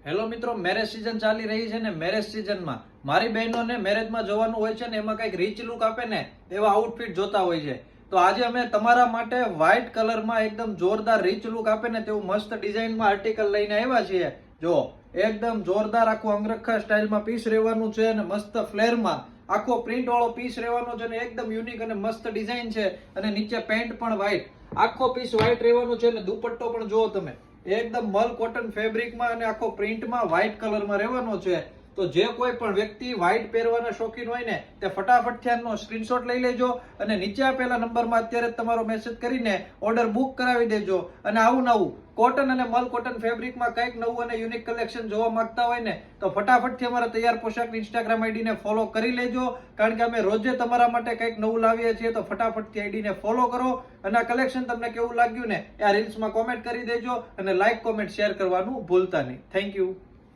Hello મિત્રો, marriage season ચાલી રહી છે ને મેરેજ સિઝનમાં મારી બહેનોને મેરેજમાં જવાનું હોય છે ને એમાં કંઈક રીચ લુક આપે ને એવા આઉટફિટ જોતા હોય છે. તો આજે અમે તમારા માટે વ્હાઇટ કલરમાં એકદમ જોરદાર રીચ લુક આપે ને તેવું મસ્ત ડિઝાઇનમાં આર્ટિકલ લઈને આવ્યા છીએ. જો એકદમ જોરદાર આખું અંગરખા સ્ટાઇલમાં પીસ રહેવાનું છે અને મસ્ત ફ્લેરમાં આખો પ્રિન્ટ વાળો પીસ રહેવાનો છે અને એકદમ યુનિક અને મસ્ત ડિઝાઇન છે અને નીચે પેન્ટ પણ વ્હાઇટ, આખો પીસ વ્હાઇટ રહેવાનું છે અને દુપટ્ટો પણ જુઓ તમે એકદમ મલ કોટન ફેબ્રિકમાં અને આખો પ્રિન્ટમાં વ્હાઇટ કલરમાં રહેવાનો છે. તો જે કોઈ પણ વ્યક્તિ વ્હાઇટ પહેરવાના શોખીન હોય ને તે ફટાફટ ત્યાંનો સ્ક્રીનશોટ લઈ લેજો અને નીચે આપેલા નંબરમાં અત્યારે તમારો મેસેજ કરીને ઓર્ડર બુક કરાવી દેજો. અને આવું નવું કોટન અને મલ કોટન ફેબ્રિકમાં કંઈક નવું અને યુનિક કલેક્શન જોવા માંગતા હોય ને તો ફટાફટથી અમારા તૈયાર પોશાક ઇન્સ્ટાગ્રામ આઈડીને ફોલો કરી લેજો, કારણ કે અમે રોજે તમારા માટે કંઈક નવું લાવીએ છીએ. તો ફટાફટથી આઈડીને ફોલો કરો અને આ કલેક્શન તમને કેવું લાગ્યું ને એ આ રીલ્સમાં કોમેન્ટ કરી દેજો અને લાઈક, કોમેન્ટ, શેર કરવાનું ભૂલતા નહીં. Thank you.